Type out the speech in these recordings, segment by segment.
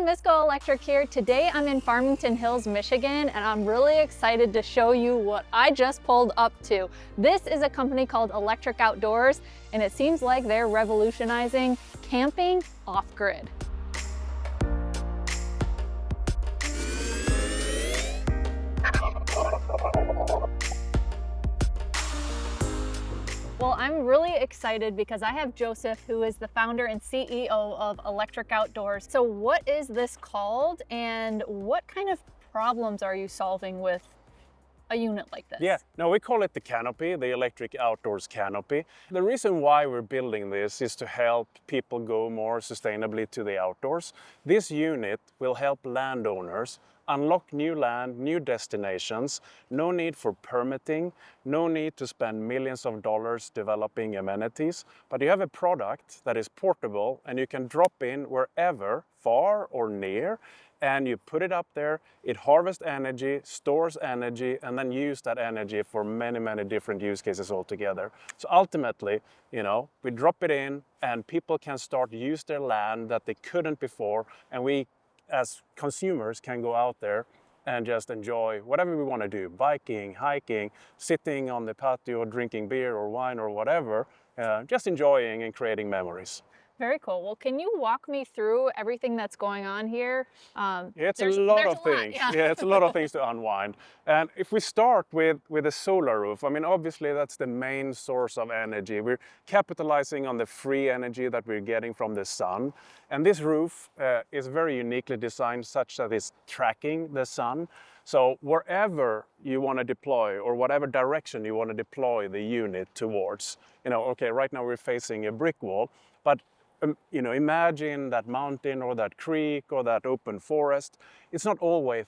everyone, Miss GoElectric here. Today I'm in Farmington Hills, Michigan, and I'm really excited to show you what I just pulled up to. This is a company called Electric Outdoors, and it seems like they're revolutionizing camping off-grid. Well, I'm really excited because I have Josef, who is the founder and CEO of Electric Outdoors. So what is this called, and what kind of problems are you solving with a unit like this? Yeah, no, we call it the Canopy, the Electric Outdoors Canopy. The reason why we're building this is to help people go more sustainably to the outdoors. This unit will help landowners unlock new land, new destinations, no need for permitting, no need to spend millions of dollars developing amenities, but you have a product that is portable and you can drop in wherever, far or near, and you put it up there, it harvests energy, stores energy, and then use that energy for many, many different use cases altogether. So ultimately, we drop it in and people can start use their land that they couldn't before, and we as consumers can go out there and just enjoy whatever we want to do, biking, hiking, sitting on the patio, drinking beer or wine or whatever, just enjoying and creating memories. Very cool. Well, can you walk me through everything that's going on here? It's a lot of things. Yeah, it's a lot of things to unwind. And if we start with a solar roof, I mean, obviously that's the main source of energy. We're capitalizing on the free energy that we're getting from the sun. And this roof is very uniquely designed such that it's tracking the sun. So wherever you want to deploy, or whatever direction you want to deploy the unit towards, okay, right now we're facing a brick wall, but imagine that mountain or that creek or that open forest. It's not always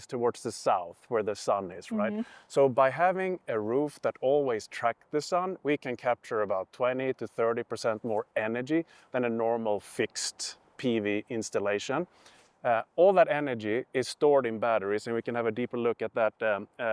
towards the south where the sun is, right? Mm-hmm. So by having a roof that always tracks the sun, we can capture about 20 to 30% more energy than a normal fixed PV installation. All that energy is stored in batteries, and we can have a deeper look at that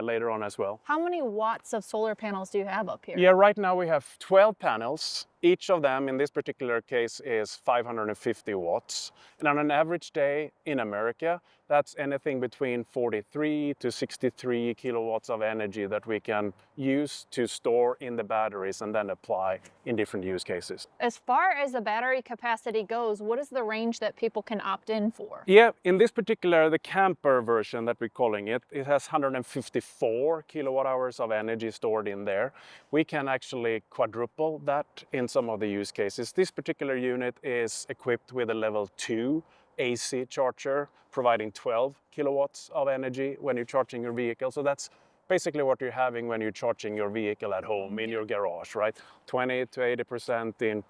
later on as well. How many watts of solar panels do you have up here? Yeah, right now we have 12 panels. Each of them, in this particular case, is 550 watts. And on an average day in America, that's anything between 43 to 63 kilowatts of energy that we can use to store in the batteries and then apply in different use cases. As far as the battery capacity goes, what is the range that people can opt in for? Yeah, in this particular, the camper version that we're calling it, it has 154 kilowatt hours of energy stored in there. We can actually quadruple that in some of the use cases. This particular unit is equipped with a level 2 AC charger, providing 12 kilowatts of energy when you're charging your vehicle. So that's basically what you're having when you're charging your vehicle at home in your garage, right? 20 to 80% in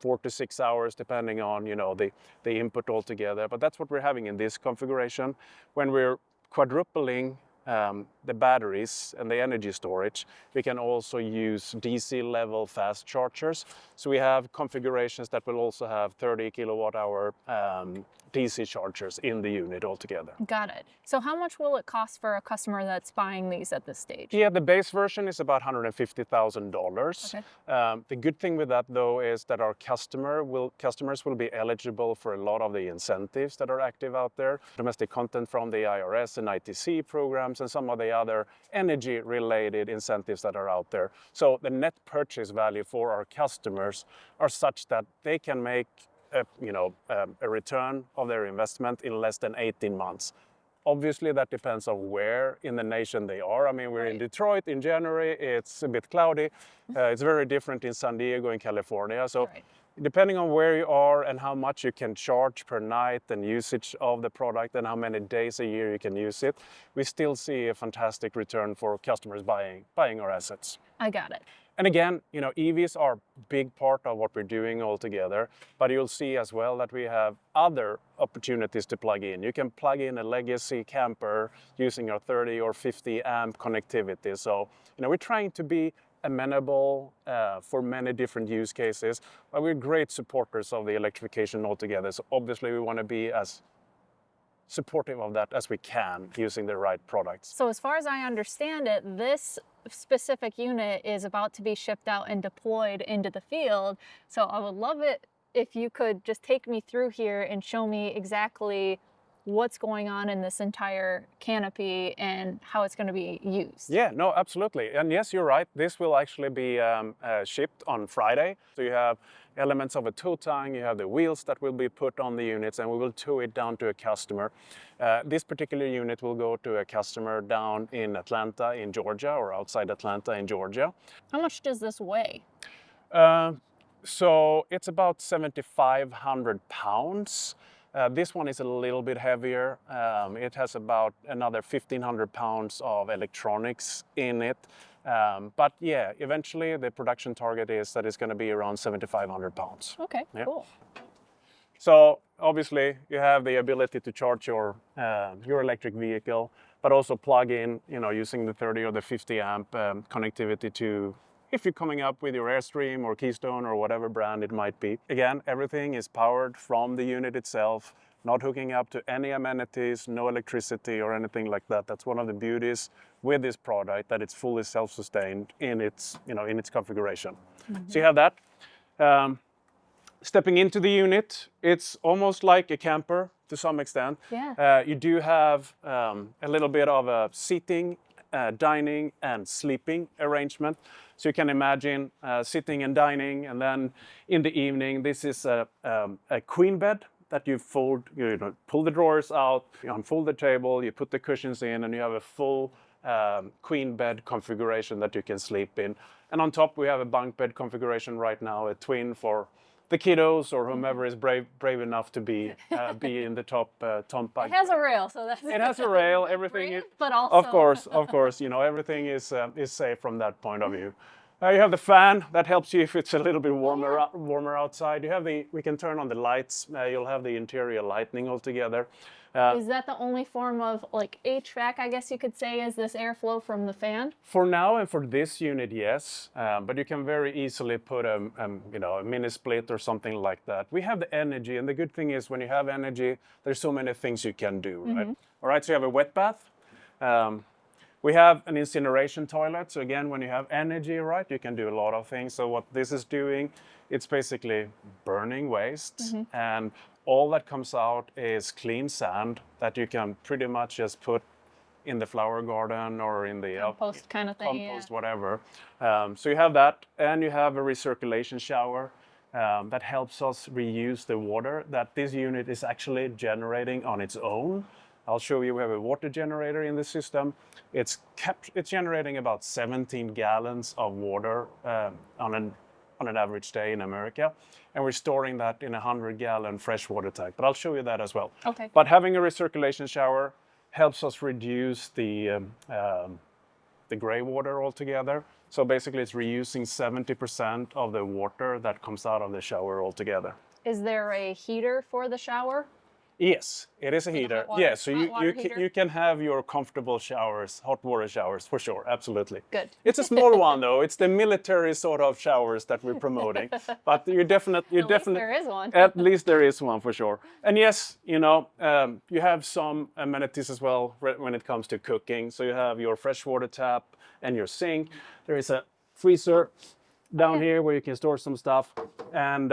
4 to 6 hours, depending on the input altogether. But that's what we're having in this configuration. When we're quadrupling the batteries and the energy storage, we can also use DC level fast chargers. So we have configurations that will also have 30 kilowatt hour DC chargers in the unit altogether. Got it. So how much will it cost for a customer that's buying these at this stage? Yeah, the base version is about $150,000. Okay. The good thing with that, though, is that our customers will be eligible for a lot of the incentives that are active out there. Domestic content from the IRS and ITC programs and some of the other energy-related incentives that are out there. So the net purchase value for our customers are such that they can make a return of their investment in less than 18 months. Obviously, that depends on where in the nation they are. I mean, we're in Detroit in January, it's a bit cloudy. It's very different in San Diego in California. So depending on where you are and how much you can charge per night and usage of the product and how many days a year you can use it, we still see a fantastic return for customers buying our assets. I got it. And again, EVs are a big part of what we're doing altogether, but you'll see as well that we have other opportunities to plug in. You can plug in a legacy camper using our 30 or 50 amp connectivity. So, we're trying to be amenable for many different use cases, but we're great supporters of the electrification altogether. So obviously we want to be as supportive of that as we can using the right products. So as far as I understand it, this specific unit is about to be shipped out and deployed into the field. So I would love it if you could just take me through here and show me exactly what's going on in this entire canopy and how it's going to be used. Yeah, no, absolutely. And yes, you're right. This will actually be shipped on Friday. So you have elements of a tow tang, you have the wheels that will be put on the units, and we will tow it down to a customer. This particular unit will go to a customer down in Atlanta in Georgia, or outside Atlanta in Georgia. How much does this weigh? So it's about 7,500 pounds. This one is a little bit heavier. It has about another 1,500 pounds of electronics in it. But yeah, eventually the production target is that it's going to be around 7,500 pounds. Okay, Yeah. cool. So obviously you have the ability to charge your electric vehicle, but also plug in, using the 30 or the 50 amp connectivity to, if you're coming up with your Airstream or Keystone or whatever brand it might be. Again, everything is powered from the unit itself, not hooking up to any amenities, no electricity or anything like that. That's one of the beauties with this product, that it's fully self-sustained in its, in its configuration. Mm-hmm. So you have that. Stepping into the unit, it's almost like a camper to some extent. Yeah. You do have a little bit of a seating, dining and sleeping arrangement. So you can imagine sitting and dining, and then in the evening, this is a queen bed that you fold, pull the drawers out, you unfold the table, you put the cushions in, and you have a full queen bed configuration that you can sleep in. And on top, we have a bunk bed configuration right now, a twin for the kiddos or whomever is brave enough to be in the top bunk. It has a rail, so that's it has a rail. Everything brave, is, but also of course, everything is safe from that point of view. You have the fan that helps you if it's a little bit warmer outside. You have we can turn on the lights. You'll have the interior lighting altogether. Is that the only form of like HVAC, I guess you could say, is this airflow from the fan? For now and for this unit, yes. But you can very easily put a mini split or something like that. We have the energy, and the good thing is when you have energy, there's so many things you can do, right? Mm-hmm. All right, so you have a wet bath. We have an incineration toilet. So again, when you have energy, right, you can do a lot of things. So what this is doing, it's basically burning waste, mm-hmm. and all that comes out is clean sand that you can pretty much just put in the flower garden or in the compost kind of thing, compost, yeah. Whatever. So you have that, and you have a recirculation shower that helps us reuse the water that this unit is actually generating on its own. I'll show you. We have a water generator in the system. It's generating about 17 gallons of water on an average day in America, and we're storing that in a 100-gallon freshwater tank. But I'll show you that as well. Okay. But having a recirculation shower helps us reduce the gray water altogether. So basically, it's reusing 70% of the water that comes out of the shower altogether. Is there a heater for the shower? Yes, it is a heater. Yeah, so you can have your comfortable showers, hot water showers, for sure, absolutely. Good. It's a small one though. It's the military sort of showers that we're promoting. But you definitely. At least there is one. At least there is one for sure. And yes, you have some amenities as well when it comes to cooking. So you have your freshwater tap and your sink. There is a freezer down here where you can store some stuff, and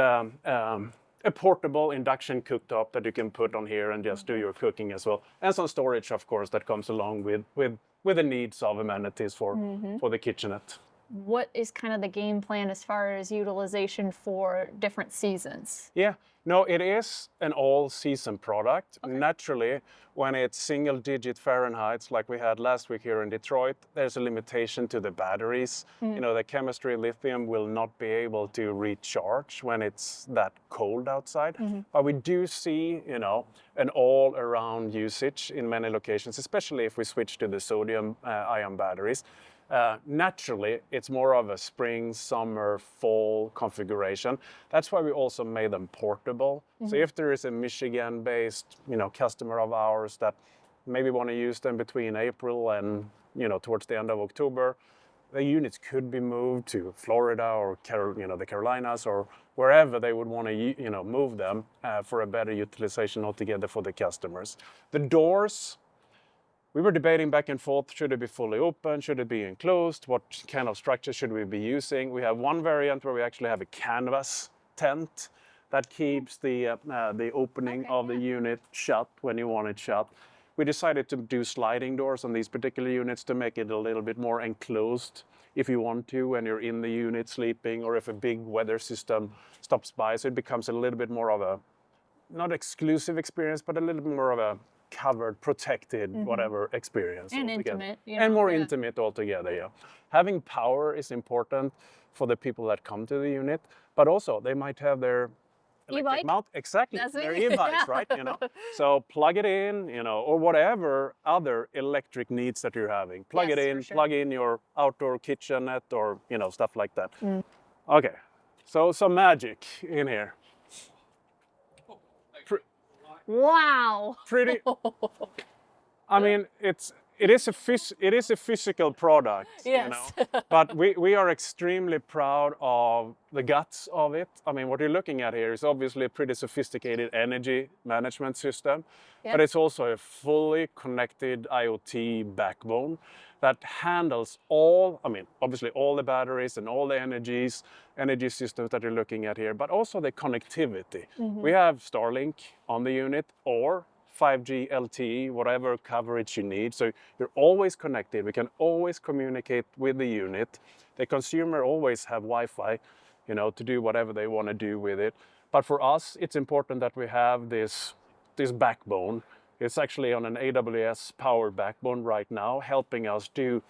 a portable induction cooktop that you can put on here and just do your cooking as well. And some storage, of course, that comes along with the needs of amenities for the kitchenette. What is kind of the game plan as far as utilization for different seasons? Yeah, no, it is an all-season product. Okay. Naturally, when it's single-digit Fahrenheit, like we had last week here in Detroit, there's a limitation to the batteries. The chemistry lithium will not be able to recharge when it's that cold outside. But we do see, an all-around usage in many locations, especially if we switch to the sodium-ion batteries. Naturally, it's more of a spring, summer, fall configuration. That's why we also made them portable. So if there is a Michigan-based, customer of ours that maybe want to use them between April and, towards the end of October, the units could be moved to Florida or the Carolinas or wherever they would want to, move them for a better utilization altogether for the customers. The doors. We were debating back and forth, should it be fully open, should it be enclosed, what kind of structure should we be using? We have one variant where we actually have a canvas tent that keeps the opening of the unit shut when you want it shut. We decided to do sliding doors on these particular units to make it a little bit more enclosed if you want to when you're in the unit sleeping, or if a big weather system stops by. So it becomes a little bit more of a, not exclusive experience, but a little bit more of a covered, protected, whatever experience. And altogether. intimate. And more intimate altogether, yeah. Having power is important for the people that come to the unit, but also they might have their electric mount. Exactly, their e-bikes, right? You know, so plug it in, you know, or whatever other electric needs that you're having. Plug it in, plug in your outdoor kitchenette, or you know, stuff like that. Okay, so some magic in here. Wow. Pretty. I mean, it is a physical product, you know, but we are extremely proud of the guts of it. I mean, what you're looking at here is obviously a pretty sophisticated energy management system, but it's also a fully connected IoT backbone that handles all, I mean, obviously all the batteries and all the energy systems that you're looking at here, but also the connectivity. We have Starlink on the unit, or 5G LTE, whatever coverage you need. So you're always connected. We can always communicate with the unit. The consumer always have Wi-Fi, you know, to do whatever they want to do with it. But for us, it's important that we have this backbone. It's actually on an AWS powered backbone right now, helping us do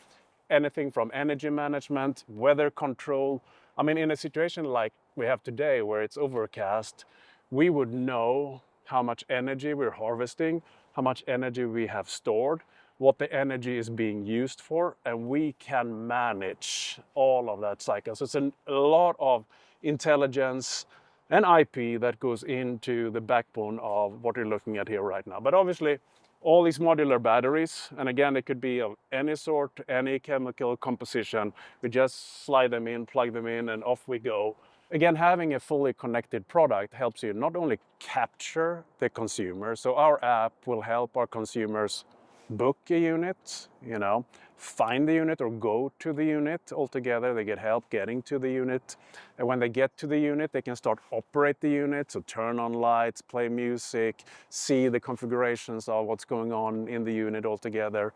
anything from energy management, weather control. I mean, in a situation like we have today where it's overcast, we would know how much energy we're harvesting, how much energy we have stored, what the energy is being used for, and we can manage all of that cycle. So it's a lot of intelligence and IP that goes into the backbone of what you're looking at here right now. But obviously, all these modular batteries, and again, it could be of any sort, any chemical composition, we just slide them in, plug them in, and off we go. Again, having a fully connected product helps you not only capture the consumer, so our app will help our consumers book a unit, you know, find the unit or go to the unit altogether. They get help getting to the unit. And when they get to the unit, they can start operate the unit, so turn on lights, play music, see the configurations of what's going on in the unit altogether.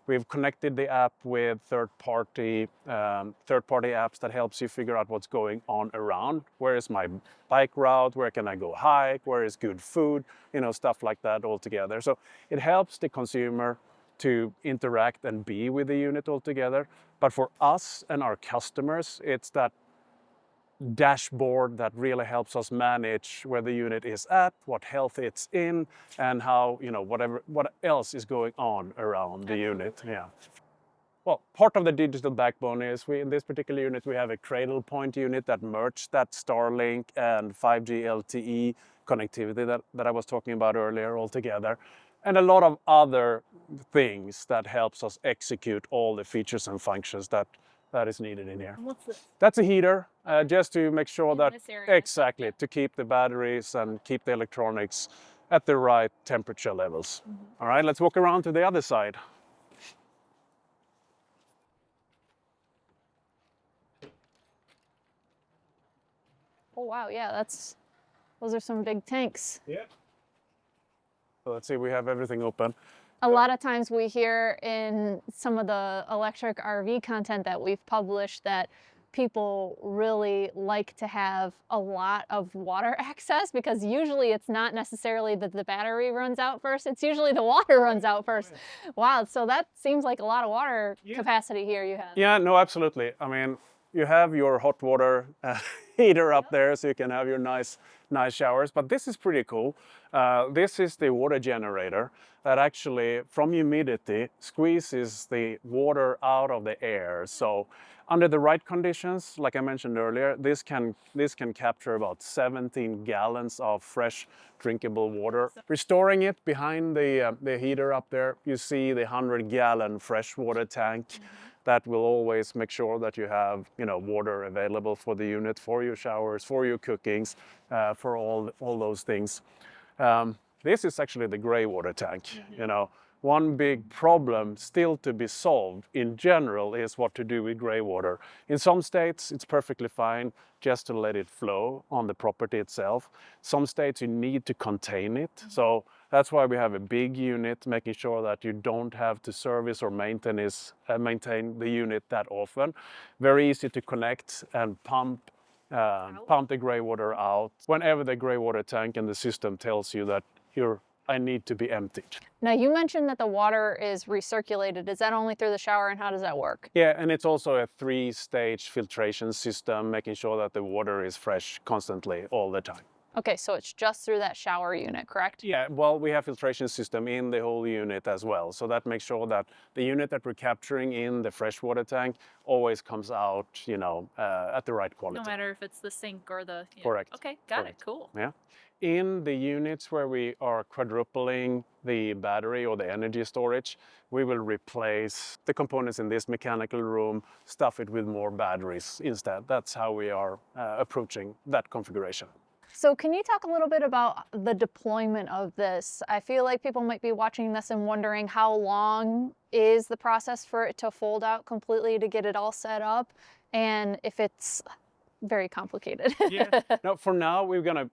We've connected the app with third-party apps that helps you figure out what's going on around. Where is my bike route? Where can I go hike? Where is good food? You know, stuff like that altogether. So it helps the consumer to interact and be with the unit altogether. But for us and our customers, it's that dashboard that really helps us manage where the unit is at, what health it's in, and how, you know, what else is going on around the unit. Yeah. Well, part of the digital backbone is in this particular unit, we have a cradle point unit that merged that Starlink and 5G LTE connectivity that I was talking about earlier altogether, and a lot of other things that helps us execute all the features and functions that is needed in here. What's this? That's a heater, just to make sure that, this area. exactly, to keep the batteries and keep the electronics at the right temperature levels. All right, let's walk around to the other side. Oh wow, yeah, those are some big tanks. Yeah. So let's see, we have everything open. A lot of times we hear in some of the electric RV content that we've published that people really like to have a lot of water access, because usually it's not necessarily that the battery runs out first, it's usually the water runs out first. Wow, so that seems like a lot of water capacity here you have. Yeah, no, absolutely. I mean, you have your hot water heater up there, so you can have your nice showers, but this is pretty cool. This is the water generator that actually, from humidity, squeezes the water out of the air. So under the right conditions, like I mentioned earlier, this can capture about 17 gallons of fresh drinkable water. We're storing it behind the heater up there. You see the 100-gallon freshwater tank. That will always make sure that you have, you know, water available for the unit, for your showers, for your cookings, for all those things. This is actually the gray water tank. You know, one big problem still to be solved in general is what to do with gray water. In some states, it's perfectly fine just to let it flow on the property itself. Some states you need to contain it. So that's why we have a big unit, making sure that you don't have to service or maintain the unit that often. Very easy to connect and pump the gray water out whenever the gray water tank and the system tells you that I need to be emptied. Now you mentioned that the water is recirculated. Is that only through the shower, and how does that work? Yeah, and it's also a 3-stage filtration system, making sure that the water is fresh constantly all the time. Okay, so it's just through that shower unit, correct? Yeah, well, we have filtration system in the whole unit as well. So that makes sure that the unit that we're capturing in the freshwater tank always comes out, at the right quality. No matter if it's the sink or the... Correct. Okay, got it, cool. Yeah. In the units where we are quadrupling the battery or the energy storage, we will replace the components in this mechanical room, stuff it with more batteries instead. That's how we are approaching that configuration. So can you talk a little bit about the deployment of this? I feel like people might be watching this and wondering how long is the process for it to fold out completely to get it all set up, and if it's very complicated. Yeah. No, for now we're gonna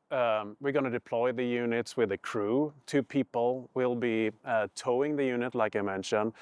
deploy the units with a crew. 2 people will be towing the unit, like I mentioned,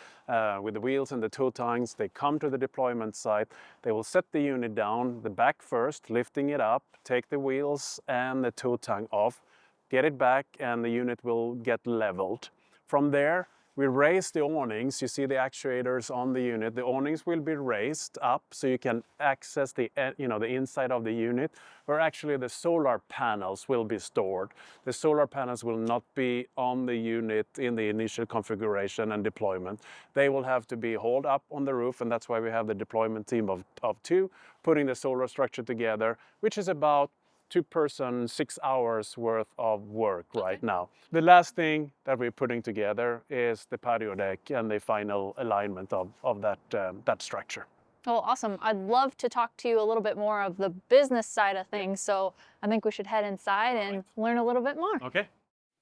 with the wheels and the tow tanks. They come to the deployment site. They will set the unit down, the back first, lifting it up, take the wheels and the tow tank off, get it back, and the unit will get leveled. From there, we raise the awnings. You see the actuators on the unit. The awnings will be raised up so you can access the inside of the unit, where actually the solar panels will be stored. The solar panels will not be on the unit in the initial configuration and deployment. They will have to be hauled up on the roof, and that's why we have the deployment team of 2 putting the solar structure together, which is about 2-person, 6 hours worth of work right now. The last thing that we're putting together is the patio deck and the final alignment of that structure. Oh, awesome. I'd love to talk to you a little bit more of the business side of things, so I think we should head inside and learn a little bit more. Okay.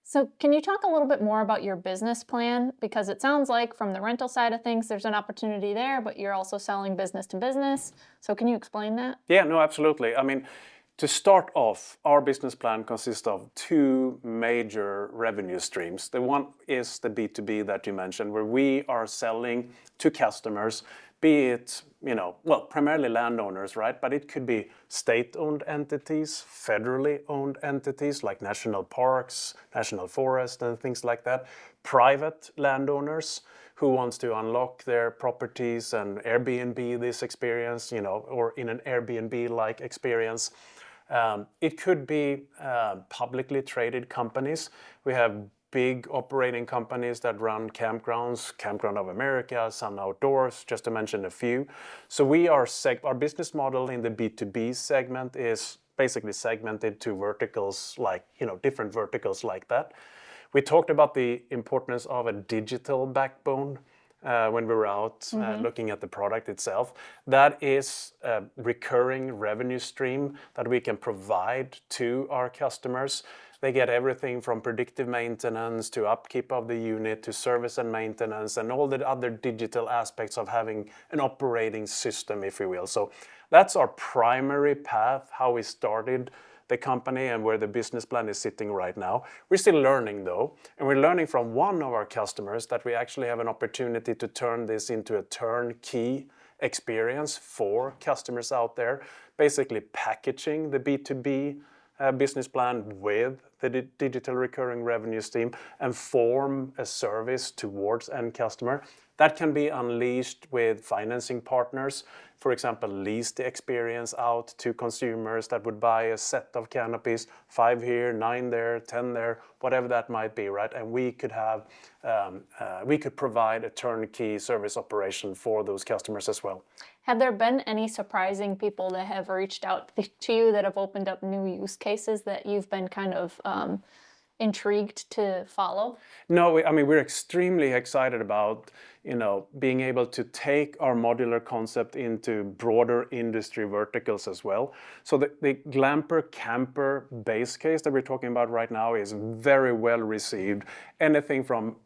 So can you talk a little bit more about your business plan? Because it sounds like from the rental side of things, there's an opportunity there, but you're also selling business to business. So can you explain that? Yeah, no, absolutely. I mean, to start off, our business plan consists of 2 major revenue streams. The one is the B2B that you mentioned, where we are selling to customers, be it, primarily landowners, right? But it could be state-owned entities, federally owned entities like national parks, national forests, and things like that. Private landowners who wants to unlock their properties and Airbnb this experience, or in an Airbnb-like experience. It could be publicly traded companies. We have big operating companies that run campgrounds, Campground of America, Sun Outdoors, just to mention a few. So our business model in the B2B segment is basically segmented to verticals like, different verticals like that. We talked about the importance of a digital backbone when we were out looking at the product itself. That is a recurring revenue stream that we can provide to our customers. They get everything from predictive maintenance to upkeep of the unit to service and maintenance and all the other digital aspects of having an operating system, if you will. So that's our primary path, how we started the company and where the business plan is sitting right now. We're still learning though, and we're learning from one of our customers that we actually have an opportunity to turn this into a turnkey experience for customers out there, basically packaging the B2B business plan with the digital recurring revenue stream and form a service towards end customer. That can be unleashed with financing partners. For example, lease the experience out to consumers that would buy a set of canopies, 5 here, 9 there, 10 there, whatever that might be, right? And we could provide a turnkey service operation for those customers as well. Have there been any surprising people that have reached out to you that have opened up new use cases that you've been kind of intrigued to follow? No, we're extremely excited about, being able to take our modular concept into broader industry verticals as well. So the Glamper Camper base case that we're talking about right now is very well received. Anything from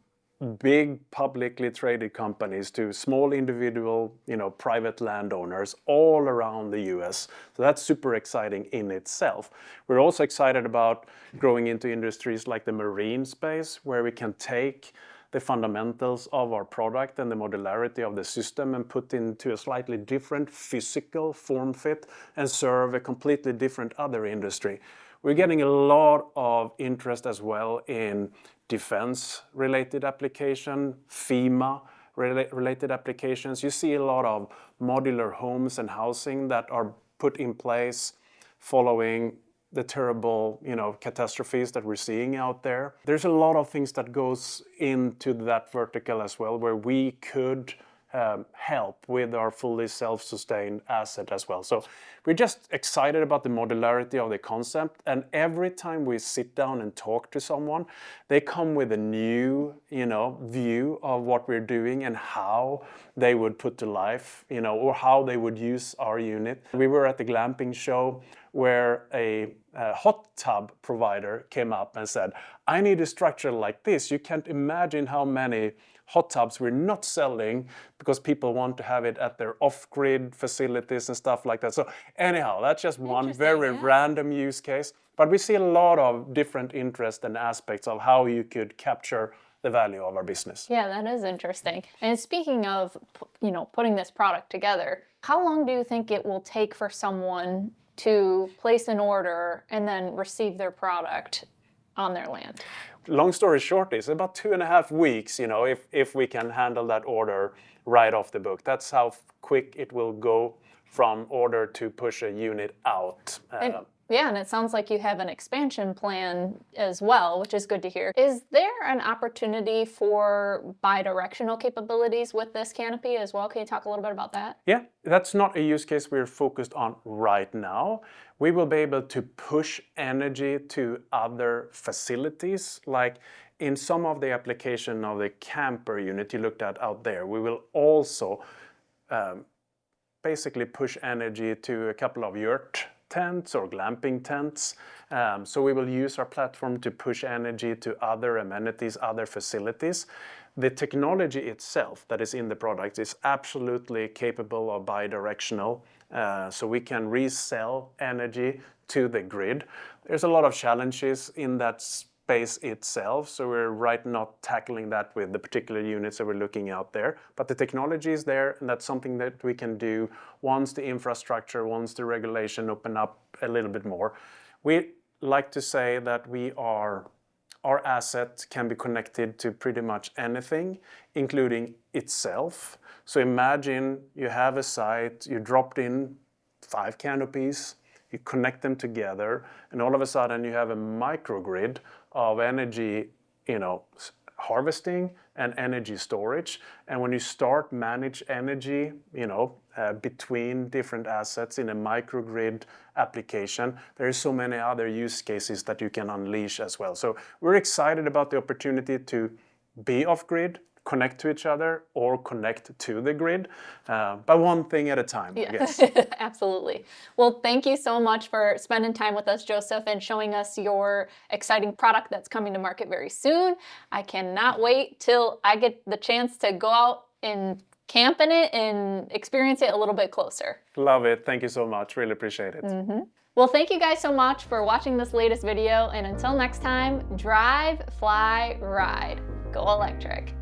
big publicly traded companies to small individual, private landowners all around the US. So that's super exciting in itself. We're also excited about growing into industries like the marine space, where we can take the fundamentals of our product and the modularity of the system and put into a slightly different physical form fit and serve a completely different other industry. We're getting a lot of interest as well in defense-related application, FEMA-related applications. You see a lot of modular homes and housing that are put in place following the terrible, catastrophes that we're seeing out there. There's a lot of things that goes into that vertical as well, where we could help with our fully self-sustained asset as well. So we're just excited about the modularity of the concept, and every time we sit down and talk to someone, they come with a new, view of what we're doing and how they would put to life, or how they would use our unit. We were at the glamping show where a hot tub provider came up and said, I need a structure like this. You can't imagine how many hot tubs we're not selling because people want to have it at their off-grid facilities and stuff like that. So anyhow, that's just one very random use case. But we see a lot of different interests and aspects of how you could capture the value of our business. Yeah, that is interesting. And speaking of, putting this product together, how long do you think it will take for someone to place an order and then receive their product on their land? Long story short is about 2.5 weeks, if we can handle that order right off the book. That's how quick it will go from order to push a unit out. And it sounds like you have an expansion plan as well, which is good to hear. Is there an opportunity for bidirectional capabilities with this Canopy as well? Can you talk a little bit about that? Yeah, that's not a use case we're focused on right now. We will be able to push energy to other facilities, like in some of the application of the camper unit you looked at out there. We will also basically push energy to a couple of yurt tents or glamping tents. So we will use our platform to push energy to other amenities, other facilities. The technology itself that is in the product is absolutely capable of bidirectional, so we can resell energy to the grid. There's a lot of challenges in that space itself, so we're right now tackling that with the particular units that we're looking out there. But the technology is there, and that's something that we can do once the infrastructure, once the regulation open up a little bit more. We like to say that our asset can be connected to pretty much anything, including itself. So imagine you have a site, you dropped in 5 canopies, you connect them together, and all of a sudden you have a microgrid of energy, harvesting and energy storage. And when you start manage energy, between different assets in a microgrid application, there are so many other use cases that you can unleash as well. So we're excited about the opportunity to be off-grid, connect to each other, or connect to the grid, but one thing at a time, I guess. Absolutely. Well, thank you so much for spending time with us, Josef, and showing us your exciting product that's coming to market very soon. I cannot wait till I get the chance to go out and camp in it and experience it a little bit closer. Love it. Thank you so much. Really appreciate it. Well, thank you guys so much for watching this latest video, and until next time, drive, fly, ride. Go electric.